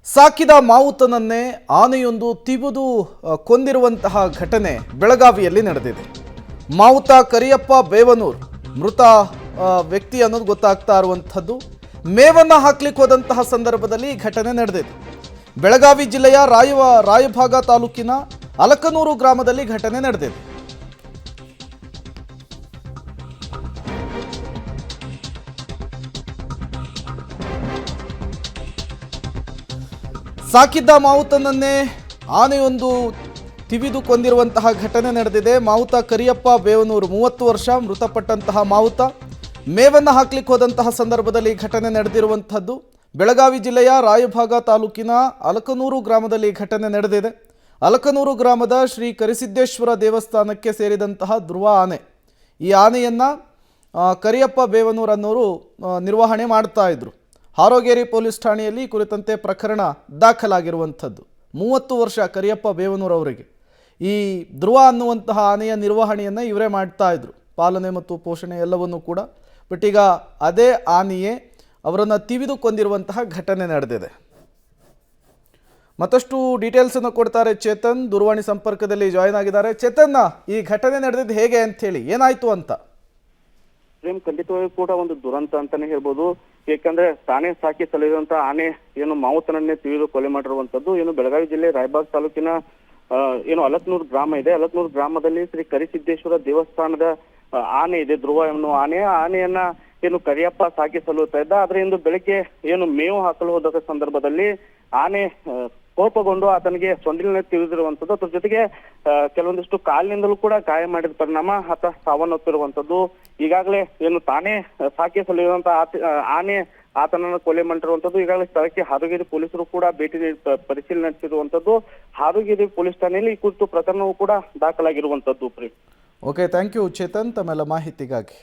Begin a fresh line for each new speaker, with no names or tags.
ಸಾಕಿದ ಮಾವುತನನ್ನೇ ಆನೆಯೊಂದು ತಿವಿದು ಕೊಂದಿರುವಂತಹ ಘಟನೆ ಬೆಳಗಾವಿಯಲ್ಲಿ ನಡೆದಿದೆ. ಮಾವುತ ಕರಿಯಪ್ಪ ಬೇವನೂರ್ ಮೃತ ವ್ಯಕ್ತಿ ಅನ್ನೋದು ಗೊತ್ತಾಗ್ತಾ ಇರುವಂಥದ್ದು. ಮೇವನ್ನ ಹಾಕ್ಲಿಕ್ಕೆ ಹೋದಂತಹ ಸಂದರ್ಭದಲ್ಲಿ ಈ ಘಟನೆ ನಡೆದಿದೆ. ಬೆಳಗಾವಿ ಜಿಲ್ಲೆಯ ರಾಯಭಾಗ ತಾಲೂಕಿನ ಅಲಕನೂರು ಗ್ರಾಮದಲ್ಲಿ ಘಟನೆ ನಡೆದಿದೆ. ಸಾಕಿದ್ದ ಮಾವುತನನ್ನೇ ಆನೆಯೊಂದು ತಿವಿದು ಕೊಂದಿರುವಂತಹ ಘಟನೆ ನಡೆದಿದೆ. ಮಾವುತ ಕರಿಯಪ್ಪ ಬೇವನೂರು 30 ವರ್ಷ ಮೃತಪಟ್ಟಂತಹ ಮಾವುತ ಮೇವನ್ನು ಹಾಕ್ಲಿಕ್ಕೆ ಹೋದಂತಹ ಸಂದರ್ಭದಲ್ಲಿ ಘಟನೆ ನಡೆದಿರುವಂಥದ್ದು. ಬೆಳಗಾವಿ ಜಿಲ್ಲೆಯ ರಾಯಭಾಗ ತಾಲೂಕಿನ ಅಲಕನೂರು ಗ್ರಾಮದಲ್ಲಿ ಘಟನೆ ನಡೆದಿದೆ. ಅಲಕನೂರು ಗ್ರಾಮದ ಶ್ರೀ ಕರಿಸಿದ್ದೇಶ್ವರ ದೇವಸ್ಥಾನಕ್ಕೆ ಸೇರಿದಂತಹ ಧ್ರುವ ಆನೆ. ಈ ಆನೆಯನ್ನು ಕರಿಯಪ್ಪ ಬೇವನೂರು ಅನ್ನೋರು ನಿರ್ವಹಣೆ ಮಾಡ್ತಾ ಇದ್ರು. ಹಾರೋಗೇರಿ ಪೊಲೀಸ್ ಠಾಣೆಯಲ್ಲಿ ಕುರಿತಂತೆ ಪ್ರಕರಣ ದಾಖಲಾಗಿರುವಂಥದ್ದು. 30 ವರ್ಷ ಕರಿಯಪ್ಪ ಬೇವನೂರು ಅವರಿಗೆ ಈ ಧ್ರುವ ಅನ್ನುವಂತಹ ಆನೆಯ ನಿರ್ವಹಣೆಯನ್ನು ಇವರೇ ಮಾಡ್ತಾ ಇದ್ರು, ಪಾಲನೆ ಮತ್ತು ಪೋಷಣೆ ಎಲ್ಲವನ್ನೂ ಕೂಡ. ಬಟ್ ಈಗ ಅದೇ ಆನೆಯೇ ಅವರನ್ನು ತಿವಿದು ಕೊಂದಿರುವಂತಹ ಘಟನೆ ನಡೆದಿದೆ. ಮತ್ತಷ್ಟು ಡೀಟೇಲ್ಸನ್ನು ಕೊಡ್ತಾರೆ ಚೇತನ್, ದೂರವಾಣಿ ಸಂಪರ್ಕದಲ್ಲಿ ಜಾಯ್ನ್ ಆಗಿದ್ದಾರೆ. ಚೇತನ್, ಈ ಘಟನೆ ನಡೆದಿದ್ದು ಹೇಗೆ ಅಂತ ಹೇಳಿ, ಏನಾಯ್ತು ಅಂತ?
ಖಂಡಿತವಾಗಿ ಕೂಡ ಒಂದು ದುರಂತ ಅಂತಾನೆ ಹೇಳ್ಬೋದು. ಯಾಕಂದ್ರೆ ತಾನೇ ಸಾಕಿ ಸಲಹಿದಂತ ಆನೆ ಏನು ಮಾವುತನನ್ನೇ ತಿವಿದು ಕೊಲೆ ಮಾಡಿರುವಂತದ್ದು ಏನು ಬೆಳಗಾವಿ ಜಿಲ್ಲೆ ರಾಯಬಾಗ್ ತಾಲೂಕಿನ ಏನು ಅಲಕ್ನೂರು ಗ್ರಾಮ ಇದೆ. ಅಲಕ್ನೂರು ಗ್ರಾಮದಲ್ಲಿ ಶ್ರೀ ಕರಿಸಿದ್ದೇಶ್ವರ ದೇವಸ್ಥಾನದ ಆನೆ ಇದೆ, ಧ್ರುವ ಎನ್ನುವ ಆನೆಯನ್ನ ಏನು ಕರಿಯಪ್ಪ ಸಾಕಿ ಸಲುತ್ತಾ ಇದ್ದ. ಆದ್ರೆ ಇಂದು ಬೆಳಿಗ್ಗೆ ಏನು ಮೇವು ಹಾಕಲು ಹೋದ ಸಂದರ್ಭದಲ್ಲಿ ಆನೆ ಕೋಪಗೊಂಡು ಆತನಿಗೆ ಸೊಂಡಿಲಿನ ತಿಳಿದಿರುವಂತದ್ದು. ಅದ್ರ ಜೊತೆಗೆ ಕೆಲವೊಂದಿಷ್ಟು ಕಾಲಿನಿಂದಲೂ ಕೂಡ ಗಾಯ ಮಾಡಿದ ಪರಿಣಾಮ ಆತ ಸಾವನ್ನಪ್ಪಿರುವಂತದ್ದು. ಈಗಾಗಲೇ ಏನು ತಾನೇ ಸಾಕಿ ಸಲುವಂತ ಆನೆ ಆತನನ್ನು ಕೊಲೆ ಮಾಡಿರುವಂತದ್ದು. ಈಗಾಗಲೇ ಸ್ಥಳಕ್ಕೆ ಹಾರೋಗೇರಿ ಪೊಲೀಸರು ಕೂಡ ಭೇಟಿ ನೀಡಿ ಪರಿಶೀಲನೆ ನಡೆಸಿರುವಂತದ್ದು. ಹಾರೋಗೇರಿ ಪೊಲೀಸ್ ಠಾಣೆಯಲ್ಲಿ ಈ ಕುರಿತು ಪ್ರಕರಣವೂ ಕೂಡ ದಾಖಲಾಗಿರುವಂತದ್ದು.
ಓಕೆ, ಥ್ಯಾಂಕ್ ಯು ಚೇತನ್ ತಮ್ಮೆಲ್ಲ ಮಾಹಿತಿಗಾಗಿ.